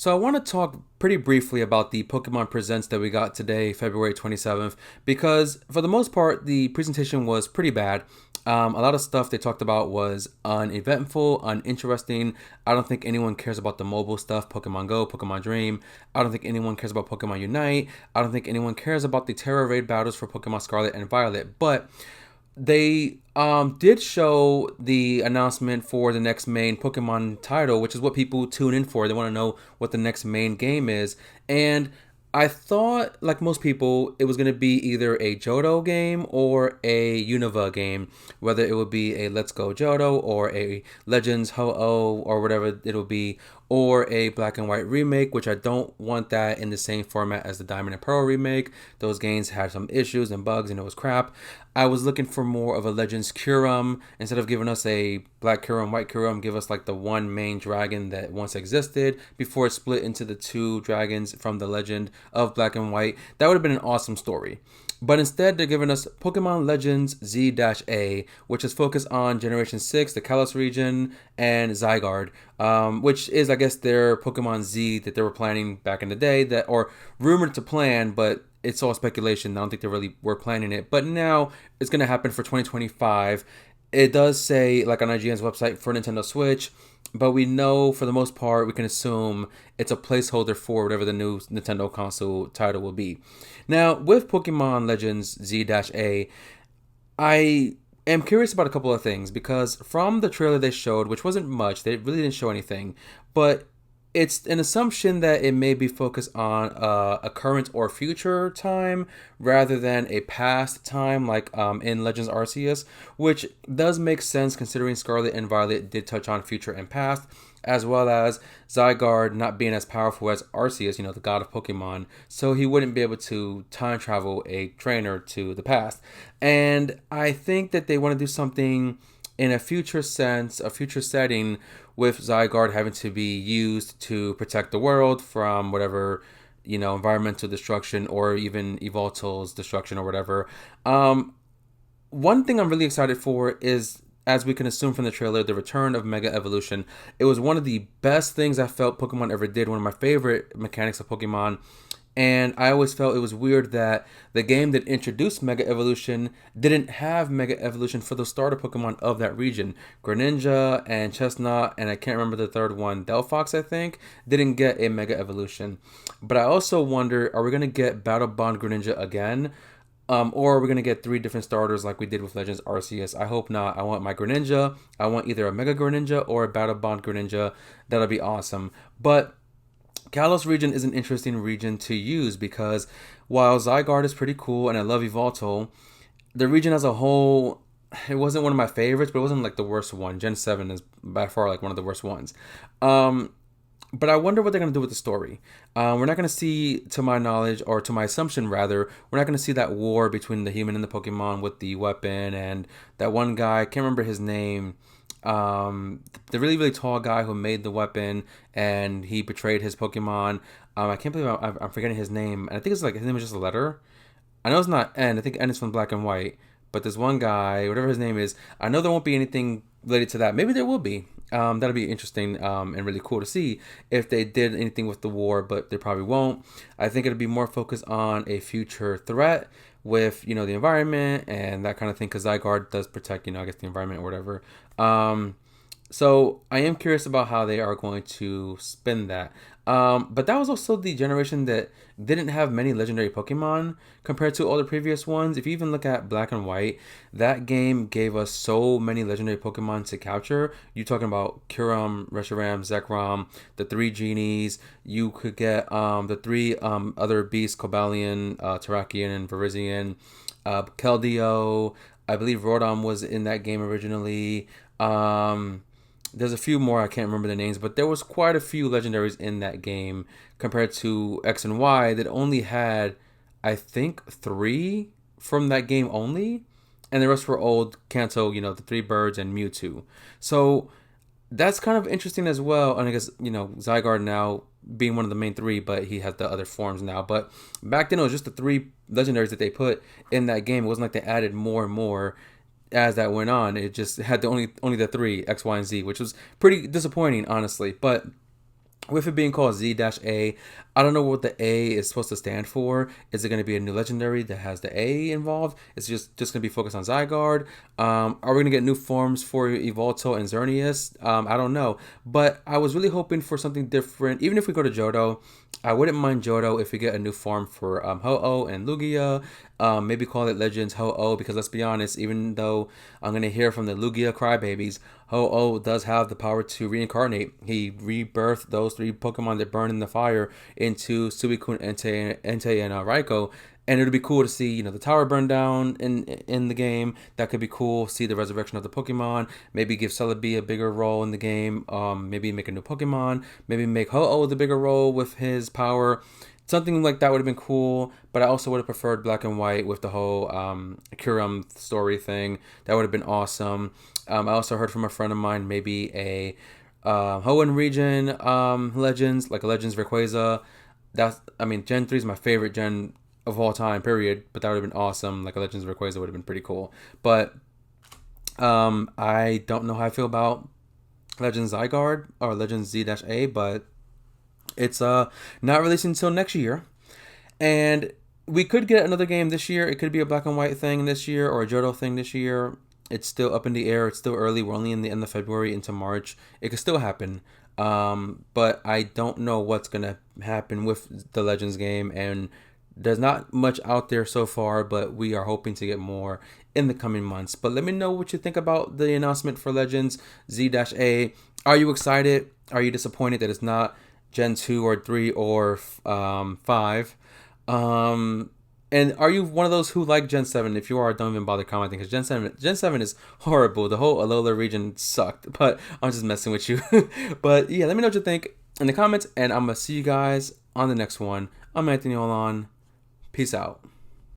So I want to talk pretty briefly about the Pokemon Presents that we got today, February 27th, because for the most part, the presentation was pretty bad. A lot of stuff they talked about was uneventful, uninteresting. I don't think anyone cares about the mobile stuff, Pokemon Go, Pokemon Dream. I don't think anyone cares about Pokemon Unite. I don't think anyone cares about the Terra Raid battles for Pokemon Scarlet and Violet. But they did show the announcement for the next main Pokemon title, which is what people tune in for. They want to know what the next main game is. And I thought, like most people, it was going to be either a Johto game or a Unova game, whether it would be a Let's Go Johto or a Legends Ho-Oh or whatever it'll be, or a Black and White remake, which I don't want that in the same format as the Diamond and Pearl remake. Those games had some issues and bugs and it was crap. I was looking for more of a Legends Kyurem. Instead of giving us a Black Kyurem, White Kyurem, give us like the one main dragon that once existed before it split into the two dragons from the legend of Black and White. That would have been an awesome story. But instead, they're giving us Pokemon Legends Z-A, which is focused on Generation 6, the Kalos region, and Zygarde, which is, I guess, their Pokemon Z that they were planning back in the day, that or rumored to plan, but it's all speculation. I don't think they really were planning it. But now it's going to happen for 2025. It does say, like on IGN's website, for Nintendo Switch, but we know for the most part, we can assume it's a placeholder for whatever the new Nintendo console title will be. Now, with Pokemon Legends Z-A, I am curious about a couple of things because from the trailer they showed, which wasn't much, they really didn't show anything, but it's an assumption that it may be focused on a current or future time rather than a past time like in Legends Arceus, which does make sense considering Scarlet and Violet did touch on future and past, as well as Zygarde not being as powerful as Arceus, the god of Pokemon, so he wouldn't be able to time travel a trainer to the past. And I think that they want to do something in a future sense, a future setting, with Zygarde having to be used to protect the world from whatever, environmental destruction or even Evolto's destruction or whatever. One thing I'm really excited for is, as we can assume from the trailer, the return of Mega Evolution. It was one of the best things I felt Pokemon ever did, one of my favorite mechanics of Pokemon. And I always felt it was weird that the game that introduced Mega Evolution didn't have Mega Evolution for the starter Pokemon of that region. Greninja and Chestnut, and I can't remember the third one, Delphox, I think, didn't get a Mega Evolution. But I also wonder, are we going to get Battle Bond Greninja again? Or are we going to get three different starters like we did with Legends Arceus? I hope not. I want my Greninja. I want either a Mega Greninja or a Battle Bond Greninja. That'll be awesome. But Kalos region is an interesting region to use because while Zygarde is pretty cool and I love Evolto, the region as a whole, it wasn't one of my favorites, but it wasn't like the worst one. Gen 7 is by far like one of the worst ones. But I wonder what they're going to do with the story. We're not going to see, to my knowledge, or to my assumption rather, we're not going to see that war between the human and the Pokemon with the weapon and that one guy, I can't remember his name, the really, really tall guy who made the weapon and he betrayed his Pokemon. I can't believe I'm forgetting his name. And I think it's like his name is just a letter. I know it's not N. I think N is from Black and White. But this one guy, whatever his name is, I know there won't be anything related to that. Maybe there will be. That'll be interesting and really cool to see if they did anything with the war, but they probably won't. I think it'll be more focused on a future threat with, the environment and that kind of thing, because Zygarde does protect, I guess the environment or whatever. So I am curious about how they are going to spin that. But that was also the generation that didn't have many legendary Pokemon compared to all the previous ones. If you even look at Black and White, that game gave us so many legendary Pokemon to capture. You're talking about Kyurem, Reshiram, Zekrom, the three genies. You could get the three other beasts, Cobalion, Terrakion, and Virizion. Keldeo, I believe Rotom was in that game originally. There's a few more, I can't remember the names, but there was quite a few legendaries in that game compared to X and Y that only had, I think, three from that game only, and the rest were old Kanto, the three birds and Mewtwo. So that's kind of interesting as well. And I guess, Zygarde now being one of the main three, but he has the other forms now. But back then it was just the three legendaries that they put in that game. It wasn't like they added more and more as that went on. It just had the only the three, X, Y, and Z, which was pretty disappointing, honestly. But With it being called Z-A, I don't know what the A is supposed to stand for. Is it going to be a new legendary that has the A involved? Is it just going to be focused on Zygarde? Are we going to get new forms for Evolto and Xerneas? I don't know. But I was really hoping for something different. Even if we go to Johto, I wouldn't mind Johto if we get a new form for Ho-Oh and Lugia. Maybe call it Legends Ho-Oh, because let's be honest, even though I'm going to hear from the Lugia crybabies, Ho-Oh does have the power to reincarnate. He rebirthed those 3 Pokemon that burn in the fire into Suicune, Entei, and Raikou. And it would be cool to see, the tower burn down in the game. That could be cool. See the resurrection of the Pokemon. Maybe give Celebi a bigger role in the game. Maybe make a new Pokemon. Maybe make Ho-Oh the bigger role with his power. Something like that would have been cool, but I also would have preferred black and white with the whole Kyurem story thing. That would have been awesome. I also heard from a friend of mine maybe a Hoenn region Legends, like a Legends Rayquaza. Gen 3 is my favorite gen of all time, period. But that would have been awesome. Like a Legends Rayquaza would have been pretty cool. But I don't know how I feel about Legends Zygarde or Legends Z-A, but it's not releasing until next year. And we could get another game this year. It could be a black and white thing this year or a Johto thing this year. It's still up in the air. It's still early. We're only in the end of February into March. It could still happen. But I don't know what's going to happen with the Legends game. And there's not much out there so far, but we are hoping to get more in the coming months. But let me know what you think about the announcement for Legends Z-A. Are you excited? Are you disappointed that it's not Gen 2 or 3 or 5? And are you one of those who like Gen 7? If you are, don't even bother commenting, because Gen 7 is horrible. The whole Alola region sucked, but I'm just messing with you. But yeah, let me know what you think in the comments, and I'm going to see you guys on the next one. I'm Anthony Olan. Peace out.